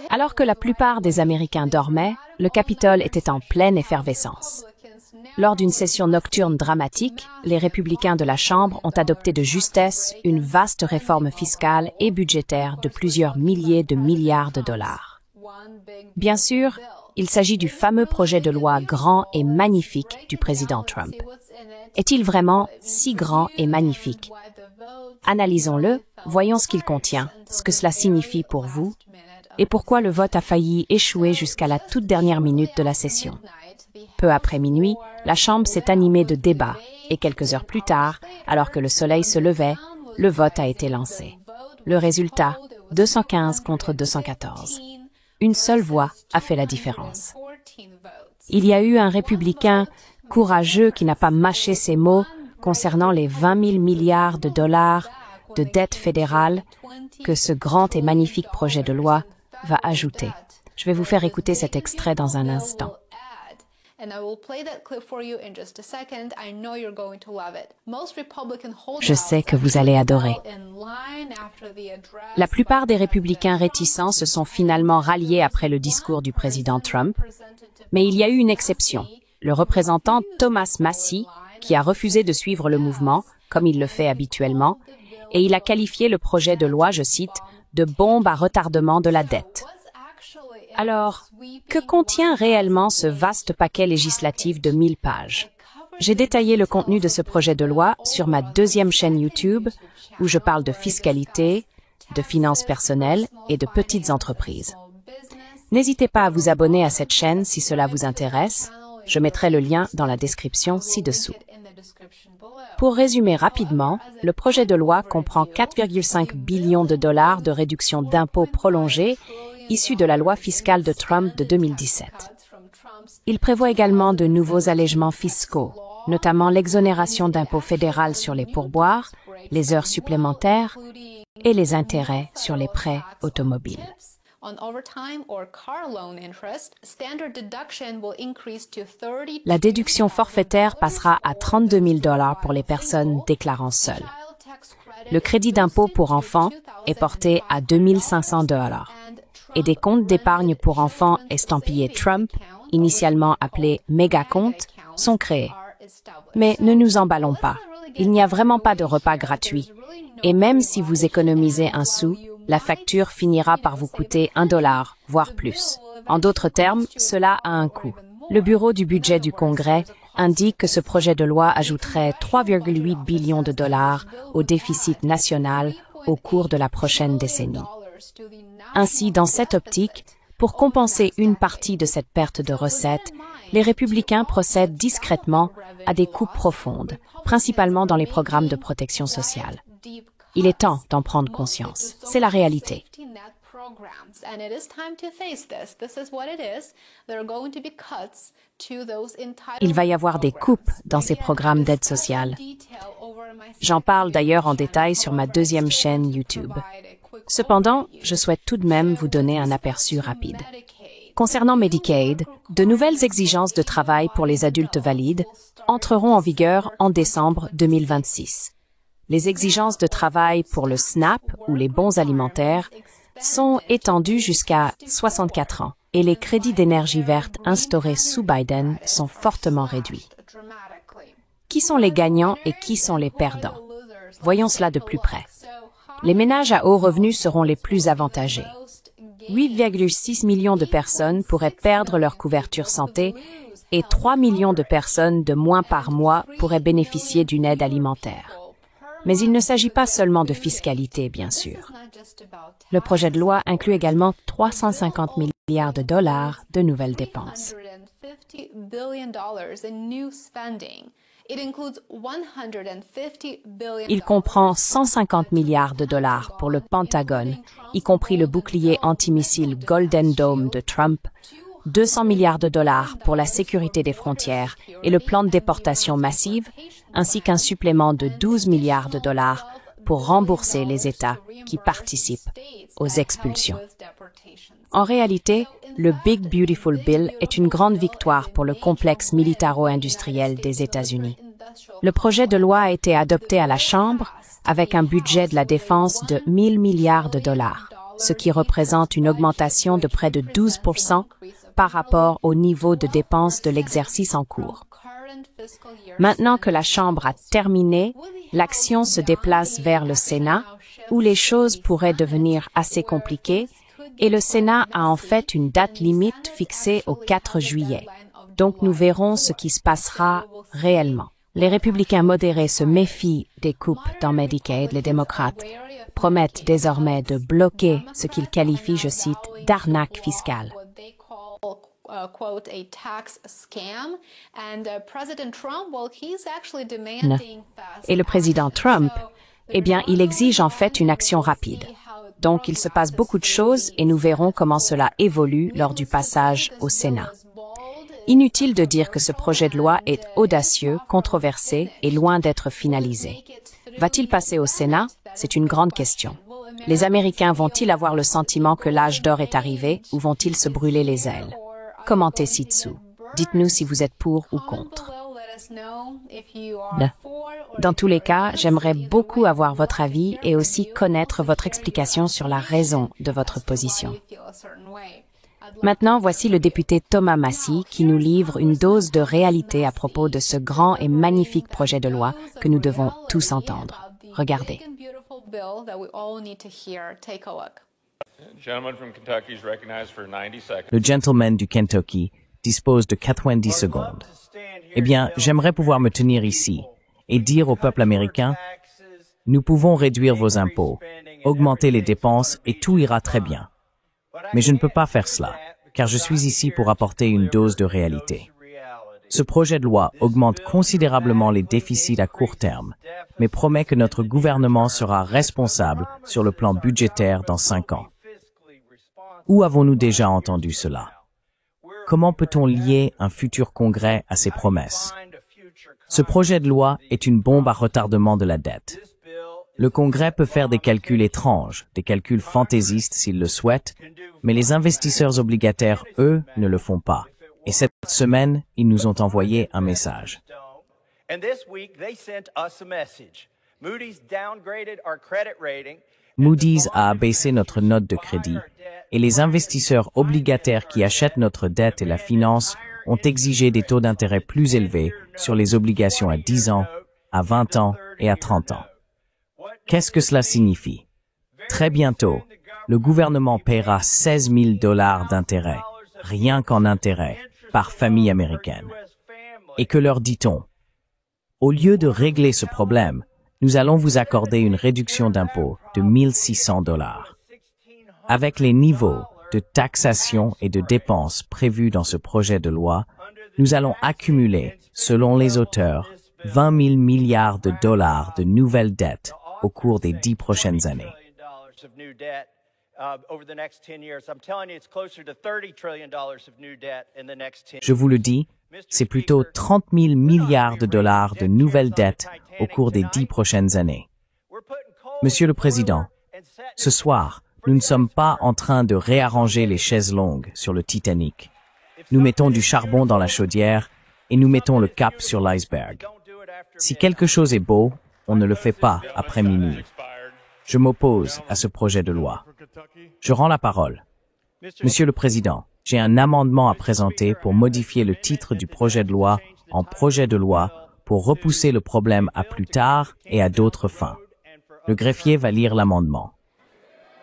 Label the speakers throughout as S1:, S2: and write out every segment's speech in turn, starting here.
S1: Alors que la plupart des Américains dormaient, le Capitole était en pleine effervescence. Lors d'une session nocturne dramatique, les républicains de la Chambre ont adopté de justesse une vaste réforme fiscale et budgétaire de plusieurs milliers de milliards de dollars. Bien sûr, il s'agit du fameux projet de loi grand et magnifique du président Trump. Est-il vraiment si grand et magnifique? Analysons-le, voyons ce qu'il contient, ce que cela signifie pour vous, et pourquoi le vote a failli échouer jusqu'à la toute dernière minute de la session. Peu après minuit, la Chambre s'est animée de débats, et quelques heures plus tard, alors que le soleil se levait, le vote a été lancé. Le résultat, 215 contre 214. Une seule voix a fait la différence. Il y a eu un républicain courageux qui n'a pas mâché ses mots concernant les 20 000 milliards de dollars de dette fédérale que ce grand et magnifique projet de loi va ajouter. Je vais vous faire écouter cet extrait dans un instant. Je sais que vous allez adorer. La plupart des républicains réticents se sont finalement ralliés après le discours du président Trump, mais il y a eu une exception, le représentant Thomas Massie, qui a refusé de suivre le mouvement, comme il le fait habituellement, et il a qualifié le projet de loi, je cite, de bombe à retardement de la dette. Alors, que contient réellement ce vaste paquet législatif de 1000 pages? J'ai détaillé le contenu de ce projet de loi sur ma deuxième chaîne YouTube, où je parle de fiscalité, de finances personnelles et de petites entreprises. N'hésitez pas à vous abonner à cette chaîne si cela vous intéresse. Je mettrai le lien dans la description ci-dessous. Pour résumer rapidement, le projet de loi comprend 4,5 billions de dollars de réduction d'impôts prolongée issus de la loi fiscale de Trump de 2017. Il prévoit également de nouveaux allègements fiscaux, notamment l'exonération d'impôts fédéral sur les pourboires, les heures supplémentaires et les intérêts sur les prêts automobiles. La déduction forfaitaire passera à 32 000 $ pour les personnes déclarant seules. Le crédit d'impôt pour enfants est porté à 2 500 $ et des comptes d'épargne pour enfants estampillés Trump, initialement appelés méga-comptes, sont créés. Mais ne nous emballons pas, il n'y a vraiment pas de repas gratuit. Et même si vous économisez un sou, la facture finira par vous coûter $1, voire plus. En d'autres termes, cela a un coût. Le Bureau du budget du Congrès indique que ce projet de loi ajouterait 3,8 billions de dollars au déficit national au cours de la prochaine décennie. Ainsi, dans cette optique, pour compenser une partie de cette perte de recettes, les républicains procèdent discrètement à des coupes profondes, principalement dans les programmes de protection sociale. Il est temps d'en prendre conscience. C'est la réalité. Il va y avoir des coupes dans ces programmes d'aide sociale. J'en parle d'ailleurs en détail sur ma deuxième chaîne YouTube. Cependant, je souhaite tout de même vous donner un aperçu rapide. Concernant Medicaid, de nouvelles exigences de travail pour les adultes valides entreront en vigueur en décembre 2026. Les exigences de travail pour le SNAP ou les bons alimentaires sont étendues jusqu'à 64 ans et les crédits d'énergie verte instaurés sous Biden sont fortement réduits. Qui sont les gagnants et qui sont les perdants? Voyons cela de plus près. Les ménages à haut revenu seront les plus avantagés. 8,6 millions de personnes pourraient perdre leur couverture santé et 3 millions de personnes de moins par mois pourraient bénéficier d'une aide alimentaire. Mais il ne s'agit pas seulement de fiscalité, bien sûr. Le projet de loi inclut également 350 milliards de dollars de nouvelles dépenses. Il comprend 150 milliards de dollars pour le Pentagone, y compris le bouclier antimissile Golden Dome de Trump, 200 milliards de dollars pour la sécurité des frontières et le plan de déportation massive, ainsi qu'un supplément de 12 milliards de dollars pour rembourser les États qui participent aux expulsions. En réalité, le Big Beautiful Bill est une grande victoire pour le complexe militaro-industriel des États-Unis. Le projet de loi a été adopté à la Chambre avec un budget de la défense de 1 000 milliards de dollars, ce qui représente une augmentation de près de 12% par rapport au niveau de dépenses de l'exercice en cours. Maintenant que la Chambre a terminé, l'action se déplace vers le Sénat, où les choses pourraient devenir assez compliquées, et le Sénat a en fait une date limite fixée au 4 juillet. Donc nous verrons ce qui se passera réellement. Les républicains modérés se méfient des coupes dans Medicaid. Les démocrates promettent désormais de bloquer ce qu'ils qualifient, je cite, d'arnaque fiscale. Et le président Trump, eh bien, il exige en fait une action rapide. Donc, il se passe beaucoup de choses et nous verrons comment cela évolue lors du passage au Sénat. Inutile de dire que ce projet de loi est audacieux, controversé et loin d'être finalisé. Va-t-il passer au Sénat? C'est une grande question. Les Américains vont-ils avoir le sentiment que l'âge d'or est arrivé ou vont-ils se brûler les ailes? Commentez ci-dessous. Dites-nous si vous êtes pour ou contre. Dans tous les cas, j'aimerais beaucoup avoir votre avis et aussi connaître votre explication sur la raison de votre position. Maintenant, voici le député Thomas Massie qui nous livre une dose de réalité à propos de ce grand et magnifique projet de loi que nous devons tous entendre. Regardez.
S2: Le gentleman du Kentucky dispose de 90 secondes. Eh bien, j'aimerais pouvoir me tenir ici et dire au peuple américain, nous pouvons réduire vos impôts, augmenter les dépenses et tout ira très bien. Mais je ne peux pas faire cela, car je suis ici pour apporter une dose de réalité. Ce projet de loi augmente considérablement les déficits à court terme, mais promet que notre gouvernement sera responsable sur le plan budgétaire dans 5 ans. Où avons-nous déjà entendu cela? Comment peut-on lier un futur congrès à ces promesses? Ce projet de loi est une bombe à retardement de la dette. Le Congrès peut faire des calculs étranges, des calculs fantaisistes s'il le souhaite, mais les investisseurs obligataires, eux, ne le font pas. Et cette semaine, ils nous ont envoyé un message. Moody's a abaissé notre note de crédit et les investisseurs obligataires qui achètent notre dette et la finance ont exigé des taux d'intérêt plus élevés sur les obligations à 10 ans, à 20 ans et à 30 ans. Qu'est-ce que cela signifie? Très bientôt, le gouvernement paiera 16 000 $ d'intérêt, rien qu'en intérêt, par famille américaine. Et que leur dit-on? Au lieu de régler ce problème, nous allons vous accorder une réduction d'impôt de 1 600 $. Avec les niveaux de taxation et de dépenses prévus dans ce projet de loi, nous allons accumuler, selon les auteurs, 20 000 milliards de dollars de nouvelles dettes au cours des 10 prochaines années. Je vous le dis, c'est plutôt 30 000 milliards de dollars de nouvelles dettes au cours des 10 prochaines années. Monsieur le Président, ce soir, nous ne sommes pas en train de réarranger les chaises longues sur le Titanic. Nous mettons du charbon dans la chaudière et nous mettons le cap sur l'iceberg. Si quelque chose est beau, on ne le fait pas après minuit. Je m'oppose à ce projet de loi. Je rends la parole. Monsieur le Président, j'ai un amendement à présenter pour modifier le titre du projet de loi en projet de loi pour repousser le problème à plus tard et à d'autres fins. Le greffier va lire l'amendement.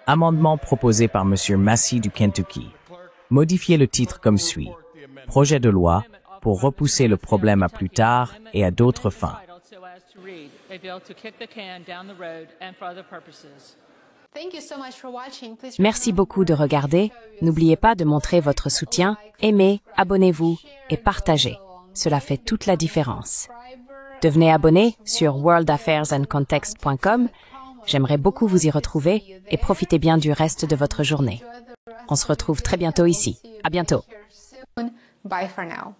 S2: Amendement proposé par Monsieur Massie du Kentucky. Modifier le titre comme suit. Projet de loi pour repousser le problème à plus tard et à d'autres fins.
S1: Merci beaucoup de regarder. N'oubliez pas de montrer votre soutien, aimez, abonnez-vous et partagez. Cela fait toute la différence. Devenez abonné sur worldaffairsandcontext.com. J'aimerais beaucoup vous y retrouver et profitez bien du reste de votre journée. On se retrouve très bientôt ici. À bientôt.
S3: Bye for now.